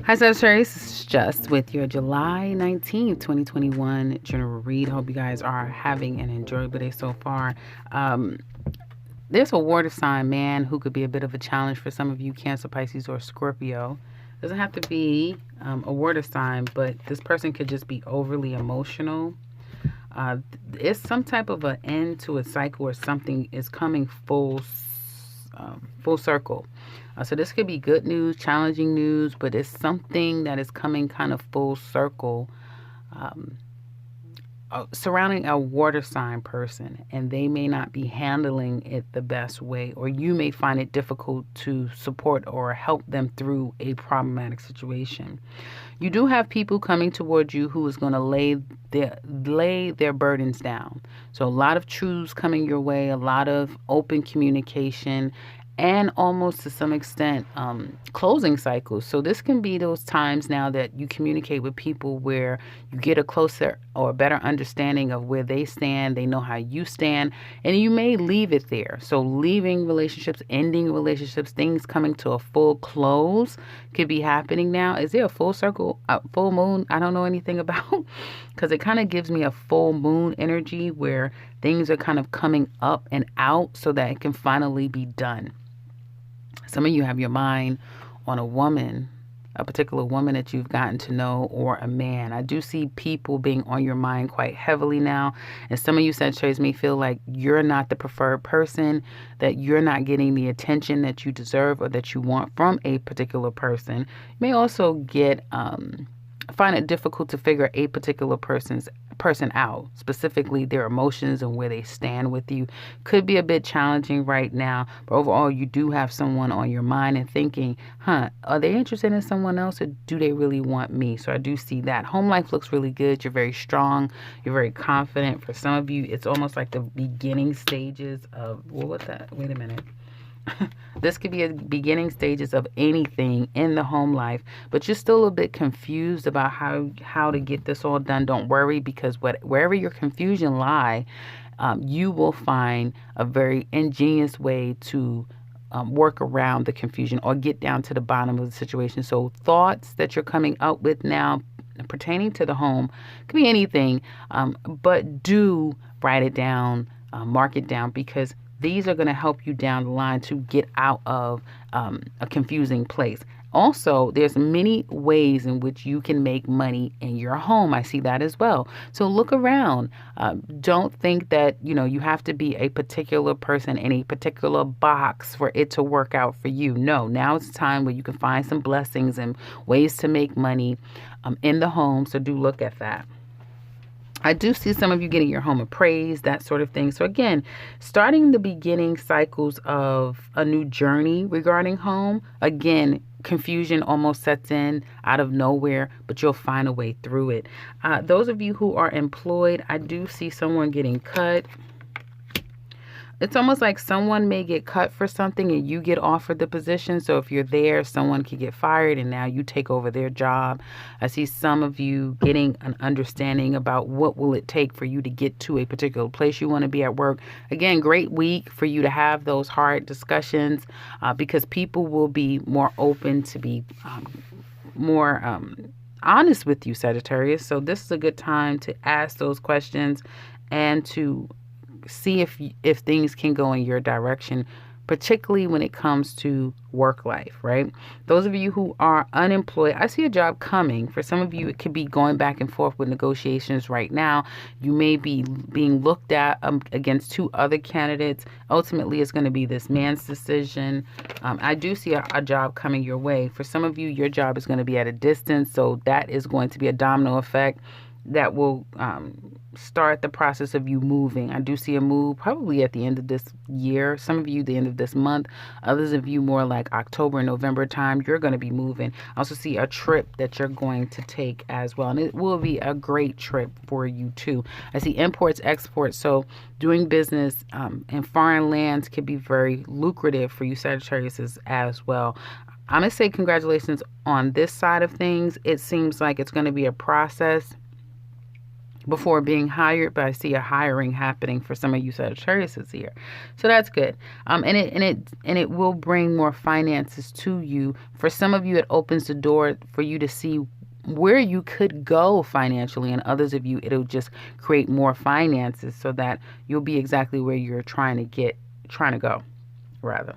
Hi, Sagittarius. This is Just with your July 19th, 2021 general read. Hope you guys are having an enjoyable day so far. Um, there's a water sign man who could be a bit of a challenge for some of you, Cancer, Pisces, or Scorpio. Doesn't have to be a water sign, but this person could just be overly emotional. Uh, it's some type of an end to a cycle or something is coming full circle. So this could be good news, challenging news, but it's something that is coming kind of full circle um, surrounding a water sign person, and they may not be handling it the best way, or you may find it difficult to support or help them through a problematic situation. You do have people coming towards you who is going to lay their burdens down. So a lot of truths coming your way, a lot of open communication, and almost to some extent closing cycles. So this can be those times now that you communicate with people where you get a closer or a better understanding of where they stand. They know how you stand, and you may leave it there. So leaving relationships, ending relationships, things coming to a full close could be happening now. Is there a full circle, a full moon? I don't know anything about, because it kind of gives me a full moon energy where things are kind of coming up and out so that it can finally be done. Some of you have your mind on a woman, a particular woman that you've gotten to know, or a man. I do see people being on your mind quite heavily now. And some of you Sagittarius may feel like you're not the preferred person, that you're not getting the attention that you deserve or that you want from a particular person. You may also find it difficult to figure a particular person out, specifically their emotions and where they stand with you. Could be a bit challenging right now, but overall you do have someone on your mind and thinking, are they interested in someone else, or do they really want me? So I do see that. Home life looks really good. You're very strong. You're very confident. For some of you, it's almost like the beginning stages of, what's that? Wait a minute. This could be a beginning stages of anything in the home life, but you're still a bit confused about how to get this all done. Don't worry, because wherever your confusion lie, you will find a very ingenious way to work around the confusion or get down to the bottom of the situation. So thoughts that you're coming up with now pertaining to the home could be anything, but do write it down, mark it down, because these are going to help you down the line to get out of a confusing place. Also, there's many ways in which you can make money in your home. I see that as well. So look around. Don't think that, you have to be a particular person in a particular box for it to work out for you. No, now it's time where you can find some blessings and ways to make money in the home. So do look at that. I do see some of you getting your home appraised, that sort of thing. So again, starting the beginning cycles of a new journey regarding home. Again, confusion almost sets in out of nowhere, but you'll find a way through it. Those of you who are employed, I do see someone getting cut. It's almost like someone may get cut for something and you get offered the position. So if you're there, someone could get fired and now you take over their job. I see some of you getting an understanding about what will it take for you to get to a particular place you want to be at work. Again, great week for you to have those hard discussions because people will be more open to be more honest with you, Sagittarius. So this is a good time to ask those questions and to see if things can go in your direction, particularly when it comes to work life, right? Those of you who are unemployed, I see a job coming. For some of you, it could be going back and forth with negotiations right now. You may be being looked at against two other candidates. Ultimately, it's going to be this man's decision. I do see a job coming your way. For some of you, your job is going to be at a distance, so that is going to be a domino effect that will start the process of you moving. I do see a move probably at the end of this year. Some of you the end of this month. Others of you more like October, November time. You're going to be moving. I also see a trip that you're going to take as well. And it will be a great trip for you too. I see imports, exports. So doing business in foreign lands can be very lucrative for you Sagittarius as well. I'm going to say congratulations on this side of things. It seems like it's going to be a process before being hired, but I see a hiring happening for some of you Sagittarius this year. So that's good. And it will bring more finances to you. For some of you, it opens the door for you to see where you could go financially, and others of you, it'll just create more finances so that you'll be exactly where you're trying to go, rather.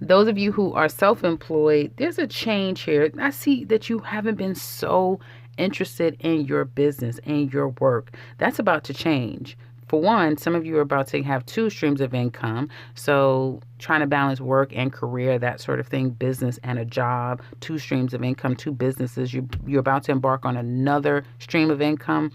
Those of you who are self-employed, there's a change here. I see that you haven't been so interested in your business and your work. That's about to change. For one, some of you are about to have two streams of income. So trying to balance work and career, that sort of thing, business and a job, two streams of income, two businesses. You're about to embark on another stream of income,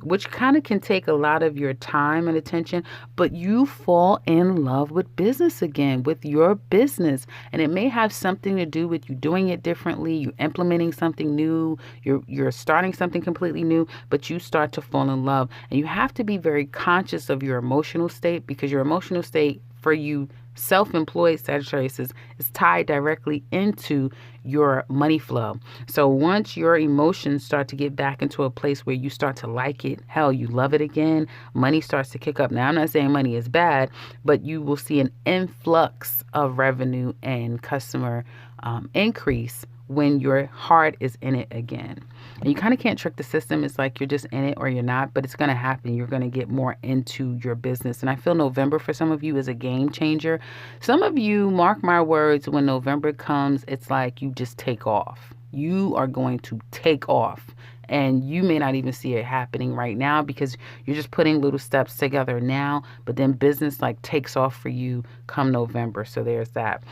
which kind of can take a lot of your time and attention, but you fall in love with business again, with your business. And it may have something to do with you doing it differently, you implementing something new, you're starting something completely new, but you start to fall in love. And you have to be very conscious of your emotional state, because your emotional state for you self-employed Sagittarius is tied directly into your money flow. So once your emotions start to get back into a place where you start to like it, hell, you love it again, money starts to kick up. Now, I'm not saying money is bad, but you will see an influx of revenue and customer increase when your heart is in it again. And you kind of can't trick the system. It's like you're just in it or you're not, but it's going to happen. You're going to get more into your business. And I feel November for some of you is a game changer. Some of you, mark my words, when November comes, it's like you just take off. You are going to take off. And you may not even see it happening right now because you're just putting little steps together now. But then business like takes off for you come November. So there's that.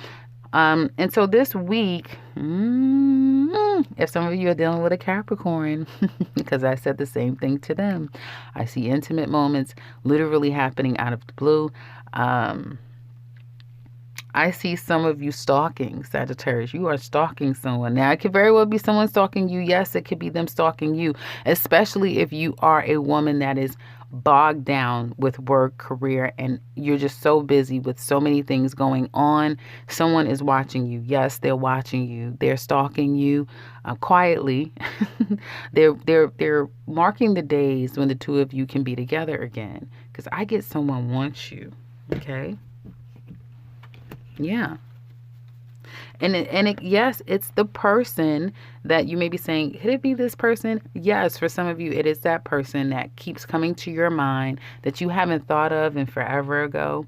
And so this week, if some of you are dealing with a Capricorn, because I said the same thing to them, I see intimate moments literally happening out of the blue. I see some of you stalking, Sagittarius. You are stalking someone. Now, it could very well be someone stalking you. Yes, it could be them stalking you, especially if you are a woman that is bogged down with work, career, and you're just so busy with so many things going on. Someone is watching you. Yes, they're watching you. They're stalking you quietly. They're marking the days when the two of you can be together again. Because I get someone wants you. Okay. Yeah. And yes, it's the person that you may be saying, could it be this person? Yes, for some of you, it is that person that keeps coming to your mind that you haven't thought of in forever ago.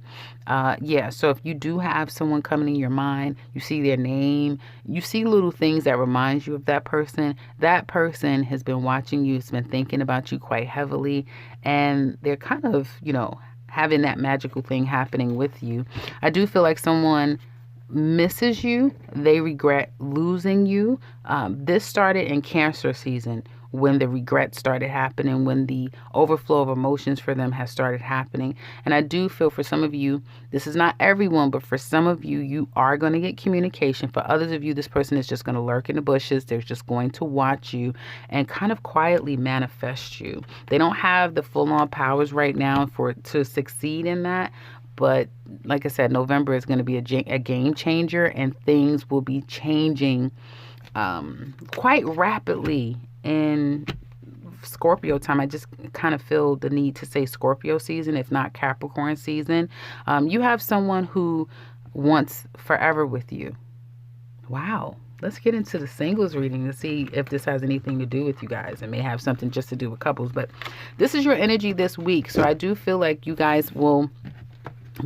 Yeah, so if you do have someone coming in your mind, you see their name, you see little things that remind you of that person has been watching you, has been thinking about you quite heavily, and they're kind of, having that magical thing happening with you. I do feel like someone misses you. They regret losing you. This started in Cancer season when the regret started happening, when the overflow of emotions for them has started happening. And I do feel for some of you, this is not everyone, but for some of you, you are going to get communication. For others of you, this person is just going to lurk in the bushes. They're just going to watch you and kind of quietly manifest you. They don't have the full-on powers right now to succeed in that. But like I said, November is going to be a game changer, and things will be changing quite rapidly in Scorpio time. I just kind of feel the need to say Scorpio season, if not Capricorn season. You have someone who wants forever with you. Wow. Let's get into the singles reading to see if this has anything to do with you guys. It may have something just to do with couples, but this is your energy this week. So I do feel like you guys will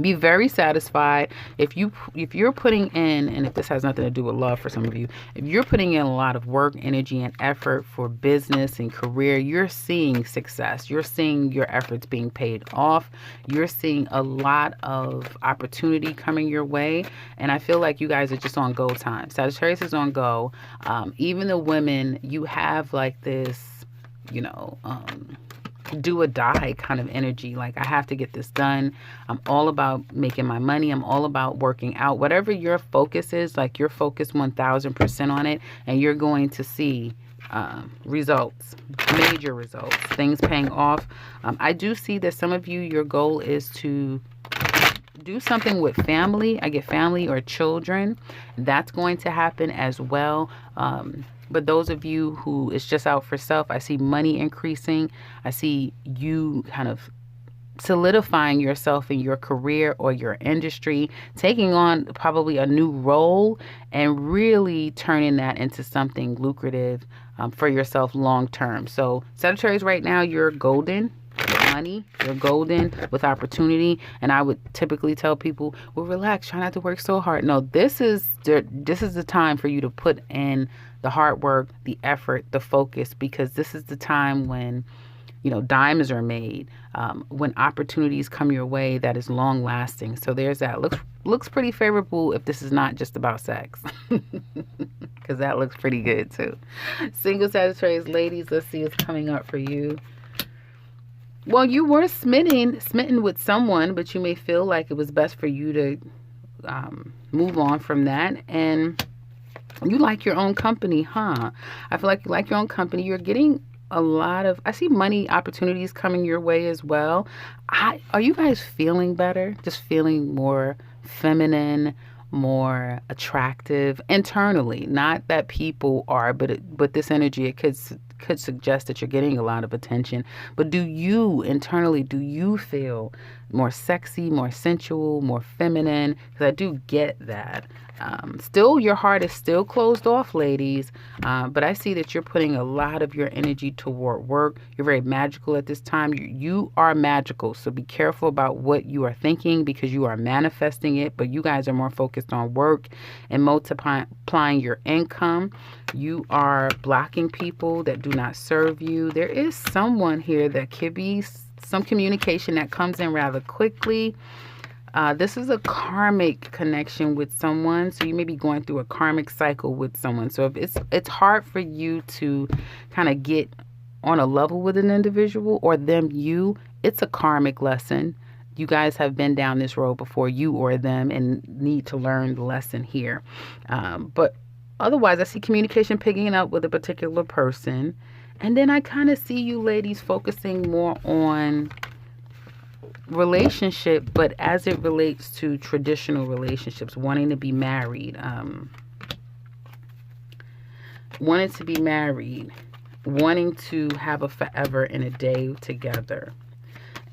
be very satisfied if you're putting in, and if this has nothing to do with love for some of you, if you're putting in a lot of work, energy, and effort for business and career, you're seeing success. You're seeing your efforts being paid off. You're seeing a lot of opportunity coming your way. And I feel like you guys are just on go time. Sagittarius is on go. Even the women, you have like this, do or die kind of energy. Like, I have to get this done. I'm all about making my money. I'm all about working out. Whatever your focus is, like, you're focused 1000% on it, and you're going to see results, major results, things paying off. I do see that some of you, your goal is to do something with family. I get family or children. That's going to happen as well. But those of you who is just out for self, I see money increasing. I see you kind of solidifying yourself in your career or your industry, taking on probably a new role and really turning that into something lucrative for yourself long term. So Sagittarius, right now, you're golden with money, you're golden with opportunity. And I would typically tell people, well, relax, try not to work so hard. No, this is the time for you to put in the hard work, the effort, the focus, because this is the time when diamonds are made, when opportunities come your way that is long lasting. So there's that. Looks pretty favorable if this is not just about sex, because that looks pretty good too. Single Sagittarius ladies, let's see what's coming up for you. Well, you were smitten with someone, but you may feel like it was best for you to move on from that. And you like your own company, huh? I feel like you like your own company. You're getting a lot of, I see money opportunities coming your way as well. Are you guys feeling better? Just feeling more feminine, more attractive internally? Not that people are, but this energy, it could suggest that you're getting a lot of attention. But do you internally, do you feel more sexy, more sensual, more feminine? Because I do get that. Still, your heart is still closed off, ladies. But I see that you're putting a lot of your energy toward work. You're very magical at this time. You are magical. So be careful about what you are thinking, because you are manifesting it. But you guys are more focused on work and multiplying your income. You are blocking people that do not serve you. There is someone here that could be some communication that comes in rather quickly. This is a karmic connection with someone, so you may be going through a karmic cycle with someone. So if it's hard for you to kind of get on a level with an individual or them, it's a karmic lesson. You guys have been down this road before, you or them, and need to learn the lesson here. But otherwise, I see communication picking up with a particular person. And then I kind of see you ladies focusing more on relationship, but as it relates to traditional relationships, wanting to be married, wanting to have a forever and a day together.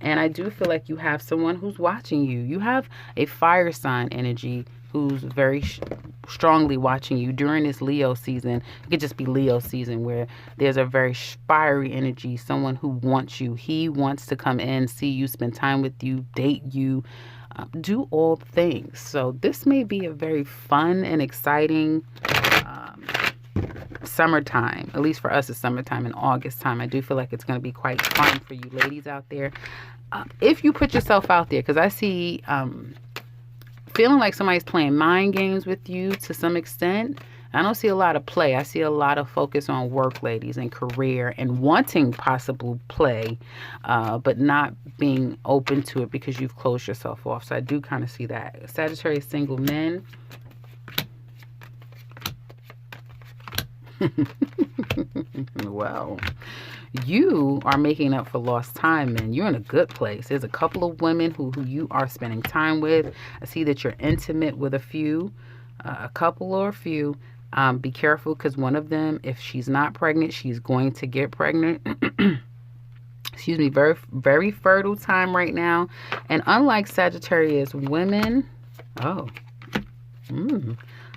And I do feel like you have someone who's watching you. You have a fire sign energy who's very strongly watching you during this Leo season. It could just be Leo season where there's a very fiery energy, someone who wants you. He wants to come in, see you, spend time with you, date you, do all things. So this may be a very fun and exciting summertime. At least for us, it's summertime and August time. I do feel like it's going to be quite fun for you ladies out there. If you put yourself out there, because I see feeling like somebody's playing mind games with you to some extent. I don't see a lot of play. I see a lot of focus on work, ladies, and career, and wanting possible play, but not being open to it because you've closed yourself off. So I do kind of see that. Sagittarius single men. Well, you are making up for lost time, man. You're in a good place. There's a couple of women who you are spending time with. I see that you're intimate with a few, a couple or a few. Be careful, because one of them, if she's not pregnant, she's going to get pregnant. Excuse me. Very, very fertile time right now. And unlike Sagittarius women,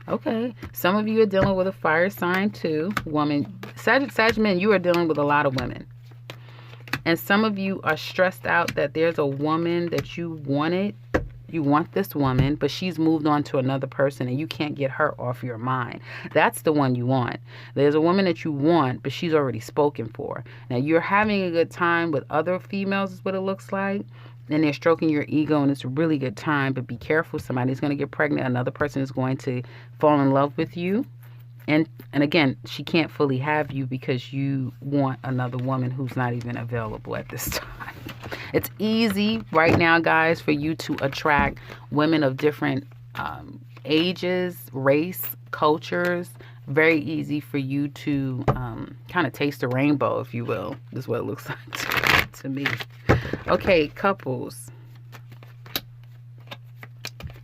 okay. Some of you are dealing with a fire sign too. Woman, Sag men, you are dealing with a lot of women. And some of you are stressed out that there's a woman that you wanted. You want this woman, but she's moved on to another person and you can't get her off your mind. That's the one you want. There's a woman that you want, but she's already spoken for. Now you're having a good time with other females is what it looks like. And they're stroking your ego, and it's a really good time. But be careful. Somebody's going to get pregnant. Another person is going to fall in love with you. And again, she can't fully have you because you want another woman who's not even available at this time. It's easy right now, guys, for you to attract women of different ages, race, cultures. Very easy for you to kind of taste the rainbow, if you will. This is what it looks like to me. Okay, couples.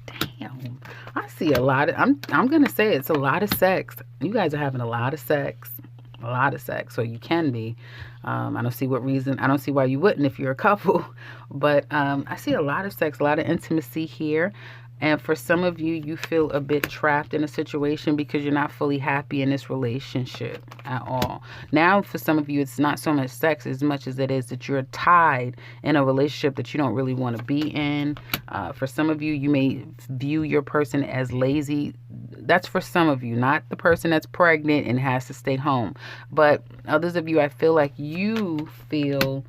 Damn. I see a lot of, I'm gonna say it's a lot of sex. You guys are having a lot of sex. A lot of sex. So you can be. I don't see what reason, I don't see why you wouldn't if you're a couple. But I see a lot of sex, a lot of intimacy here. And for some of you, you feel a bit trapped in a situation because you're not fully happy in this relationship at all. Now, for some of you, it's not so much sex as much as it is that you're tied in a relationship that you don't really want to be in. For some of you, you may view your person as lazy. That's for some of you, not the person that's pregnant and has to stay home. But others of you, I feel like you feel...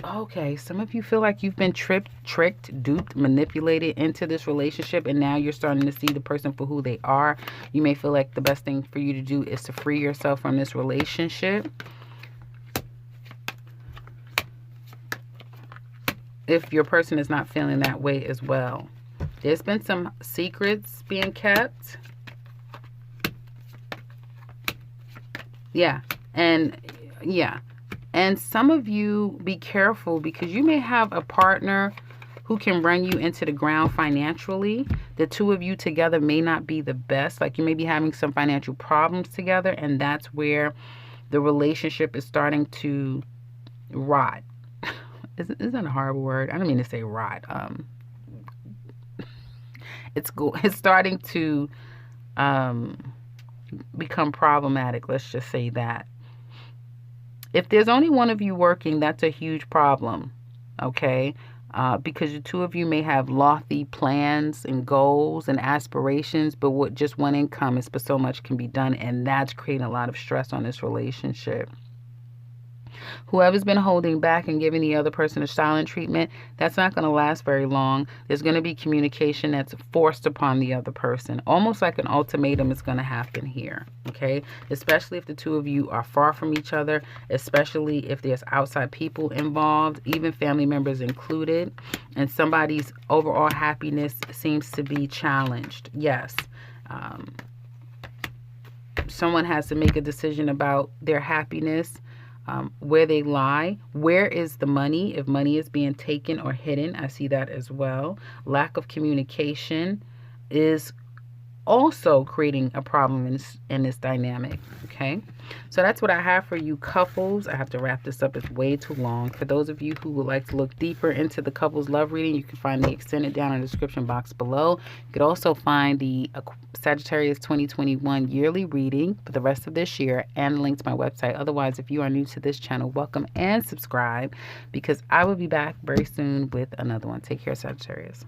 Okay, some of you feel like you've been tricked, duped, manipulated into this relationship, and now you're starting to see the person for who they are. You may feel like the best thing for you to do is to free yourself from this relationship. If your person is not feeling that way as well. There's been some secrets being kept. Yeah, and yeah. And some of you, be careful because you may have a partner who can run you into the ground financially. The two of you together may not be the best. Like you may be having some financial problems together, and that's where the relationship is starting to rot. Isn't that a horrible word? I don't mean to say rot. It's starting to become problematic. Let's just say that. If there's only one of you working, that's a huge problem, okay? Because the two of you may have lofty plans and goals and aspirations, but with just one income is but so much can be done, and that's creating a lot of stress on this relationship. Whoever's been holding back and giving the other person a silent treatment, that's not going to last very long. There's going to be communication that's forced upon the other person. Almost like an ultimatum is going to happen here, okay? Especially if the two of you are far from each other, especially if there's outside people involved, even family members included, and somebody's overall happiness seems to be challenged. Yes. Someone has to make a decision about their happiness. Where they lie, where is the money, if money is being taken or hidden. I see that as well. Lack of communication is also creating a problem in this dynamic, okay? So that's what I have for you couples. I have to wrap this up. It's way too long. For those of you who would like to look deeper into the couples love reading, you can find the extended down in the description box below. You could also find the Sagittarius 2021 yearly reading for the rest of this year and a link to my website. Otherwise, if you are new to this channel, welcome and subscribe because I will be back very soon with another one. Take care, Sagittarius.